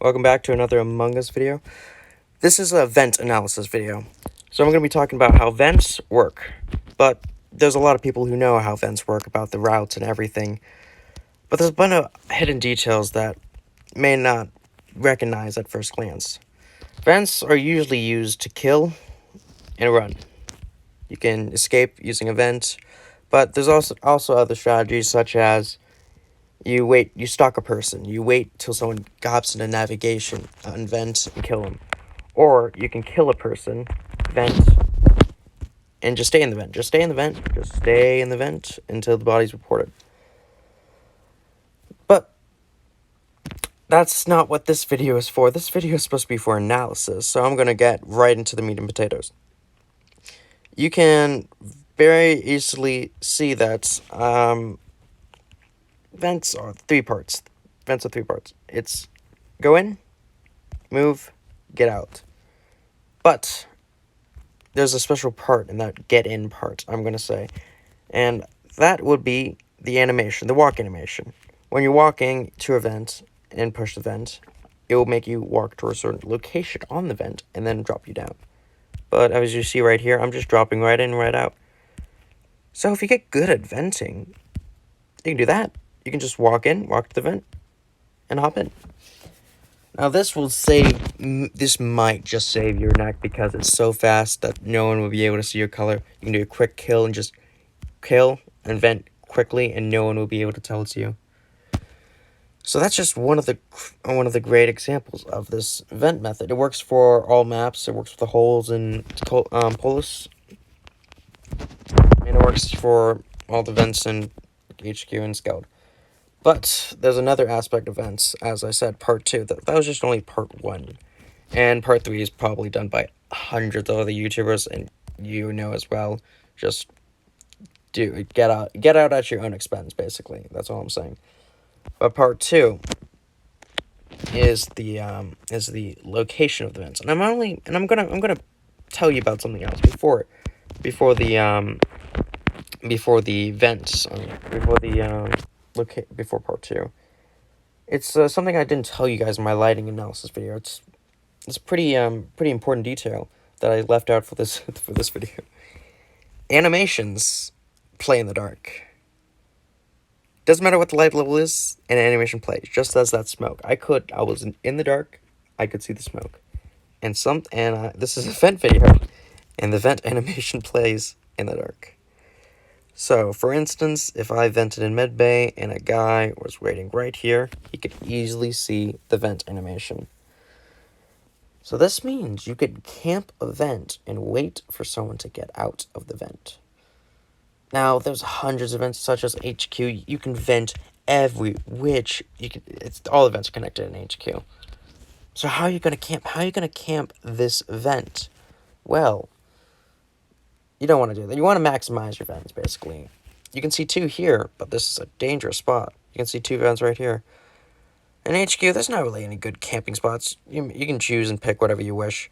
Welcome back to another Among Us video. This is a vent analysis video. So I'm going to be talking about how vents work. But there's a lot of people who know how vents work, about the routes and everything. But there's a bunch of hidden details that may not recognize at first glance. Vents are usually used to kill and run. You can escape using a vent, but there's also other strategies such as you stalk a person, you wait till someone hops into navigation and vent and kill them. Or you can kill a person, vent, and just stay in the vent. Just stay in the vent. Just stay in the vent until the body's reported. But that's not what this video is for. This video is supposed to be for analysis, so I'm going to get right into the meat and potatoes. You can very easily see that vents are three parts. Vents are three parts. It's go in, move, get out. But there's a special part in that get in part, I'm going to say. And that would be the animation, the walk animation. When you're walking to a vent and push the vent, it will make you walk to a certain location on the vent and then drop you down. But as you see right here, I'm just dropping right in, right out. So if you get good at venting, you can do that. You can just walk in, walk to the vent, and hop in. Now this might just save your neck because it's so fast that no one will be able to see your color. You can do a quick kill and just kill and vent quickly and no one will be able to tell it's you. So that's just one of the great examples of this vent method. It works for all maps. It works for the holes in Polus. And it works for all the vents in HQ and Scout. But there's another aspect of vents, as I said, part 2. That was just only part 1. And part 3 is probably done by hundreds of other YouTubers, and you know as well. Just get out at your own expense, basically. That's all I'm saying. But part 2 is the location of the vents, and I'm gonna tell you about something else before the vents, before part 2. It's something I didn't tell you guys in my lighting analysis video. It's pretty important detail that I left out for this video. Animations play in the dark. Doesn't matter what the light level is, an animation plays, just as that smoke. I was in the dark, I could see the smoke. And this is a vent video, and the vent animation plays in the dark. So, for instance, if I vented in medbay and a guy was waiting right here, he could easily see the vent animation. So this means you could camp a vent and wait for someone to get out of the vent. Now, there's hundreds of vents, such as HQ. You can vent all the vents are connected in HQ. So how are you gonna camp? How are you gonna camp this vent? Well, you don't want to do that. You want to maximize your vents, basically. You can see 2 here, but this is a dangerous spot. You can see 2 vents right here. In HQ, there's not really any good camping spots. You can choose and pick whatever you wish.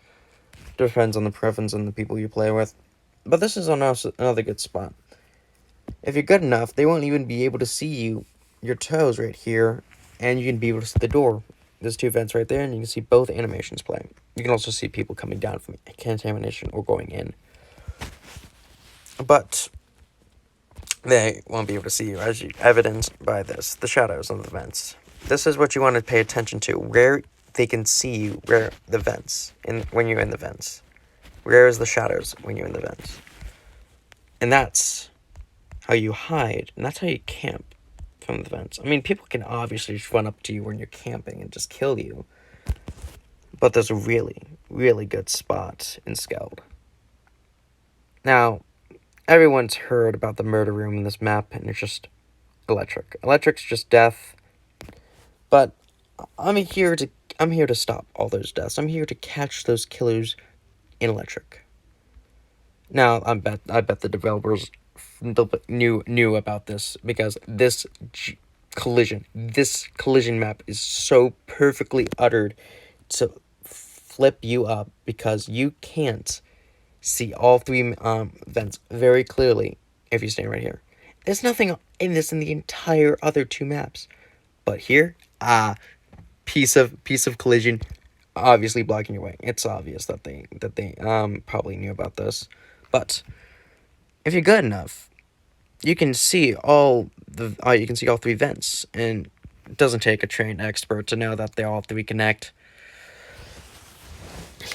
Depends on the preference and the people you play with. But this is another good spot. If you're good enough, they won't even be able to see your toes right here, and you can be able to see the door. There's 2 vents right there, and you can see both animations playing. You can also see people coming down from contamination or going in. But they won't be able to see you, as evidenced by this, the shadows on the vents. This is what you want to pay attention to, where they can see you, where the vents, when you're in the vents. Where is the shadows when you're in the vents? And that's how you hide, and that's how you camp from the vents. I mean, people can obviously just run up to you when you're camping and just kill you. But there's a really, really good spot in Skeld. Now, everyone's heard about the murder room in this map, and it's just electric. Electric's just death. But I'm here to stop all those deaths. I'm here to catch those killers in electric. Now, I bet the developers knew about this, because this collision map is so perfectly uttered to flip you up, because you can't see all 3 vents very clearly if you stay right here. There's nothing in the entire other 2 maps, but here, piece of collision, obviously blocking your way. It's obvious that they probably knew about this, but if you're good enough, you can see you can see all three vents, and it doesn't take a trained expert to know that they all have to reconnect.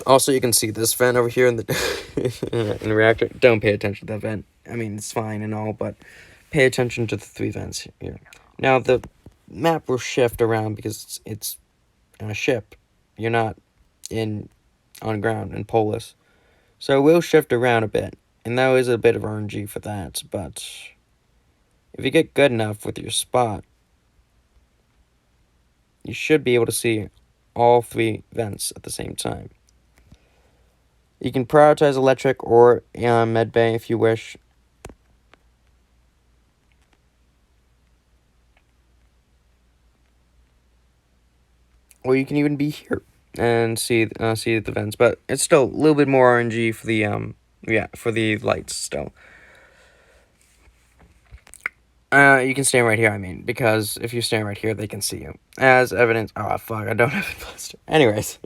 Also, you can see this vent over here in the in the reactor. Don't pay attention to that vent. I mean, it's fine and all, but pay attention to the three vents here. Now, the map will shift around because it's on a ship. You're not on ground in Polis. So it will shift around a bit, and that is a bit of RNG for that, but if you get good enough with your spot, you should be able to see all three vents at the same time. You can prioritize electric or med bay if you wish. Or you can even be here and see the vents, but it's still a little bit more RNG for the lights still. You can stand right here, I mean, because if you stand right here, they can see you. As evidence, oh fuck, I don't have it posted. Anyways,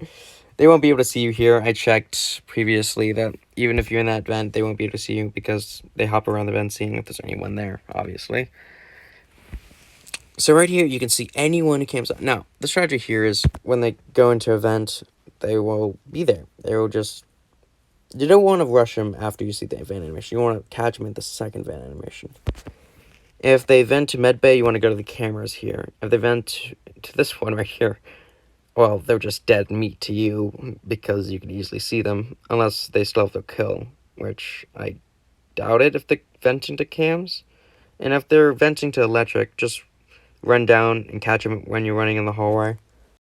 they won't be able to see you here. I checked previously that even if you're in that vent, they won't be able to see you because they hop around the vent seeing if there's anyone there, obviously. So right here, you can see anyone who comes up. Now, the strategy here is when they go into a vent, they will be there. They will just... You don't want to rush them after you see the vent animation. You want to catch them at the second vent animation. If they vent to medbay, you want to go to the cameras here. If they vent to this one right here, well, they're just dead meat to you because you can easily see them, unless they still have their kill, which I doubt it if they're venting to cams. And if they're venting to electric, just run down and catch them when you're running in the hallway.